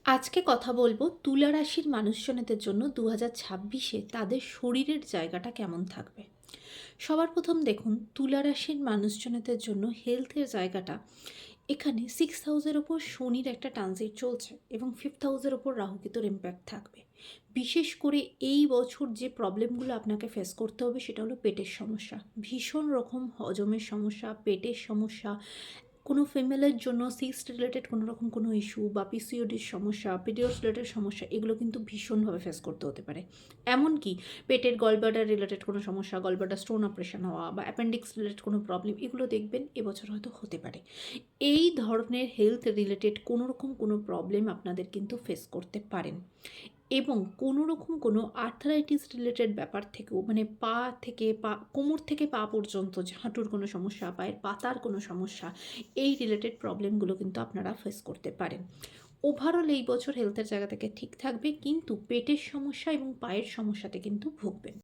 আজকে কথা বলবো তুলা রাশির মানুষজনেদের জন্য 2026-এ তাদের শরীরের জায়গাটা কেমন থাকবে। সবার প্রথম দেখুন তুলা রাশির মানুষজনেদের জন্য হেলথের জায়গাটা এখানে 6 হাউসের ওপর শনির একটা ট্রানজিট চলছে এবং 5 হাউসের ওপর রাহুকেতুর ইম্প্যাক্ট থাকবে। বিশেষ করে এই বছর যে প্রবলেমগুলো আপনাকে ফেস করতে হবে সেটা হলো পেটের সমস্যা, ভীষণ রকম হজমের সমস্যা, পেটের সমস্যা, কোনো ফিমেলের জন্য সিস্ট রিলেটেড কোনো রকম কোনো ইস্যু বা পিসিওডির সমস্যা, পিরিয়ডস রিলেটেড সমস্যা, এগুলো কিন্তু ভীষণভাবে ফেস করতে হতে পারে। এমনকি পেটের গলব্লাডার রিলেটেড কোনো সমস্যা, গলব্লাডার স্টোন অপারেশন হওয়া বা অ্যাপেন্ডিক্স রিলেটেড কোনো প্রবলেম, এগুলো দেখবেন এবছর হয়তো হতে পারে। এই ধরনের হেলথ রিলেটেড কোনো রকম কোনো প্রবলেম আপনাদের কিন্তু ফেস করতে পারেন। এবং কোনো রকম কোনো আর্থারাইটিস রিলেটেড ব্যাপার থেকেও, মানে পা থেকে পা, কোমর থেকে পা পর্যন্ত যে হাঁটুর কোনো সমস্যা, পায়ের পাতার কোনো সমস্যা, এই রিলেটেড প্রবলেমগুলো কিন্তু আপনারা ফেস করতে পারেন। ওভারঅল এই বছর হেলথের জায়গা থেকে ঠিক থাকবে, কিন্তু পেটের সমস্যা এবং পায়ের সমস্যাতে কিন্তু ভুগবেন।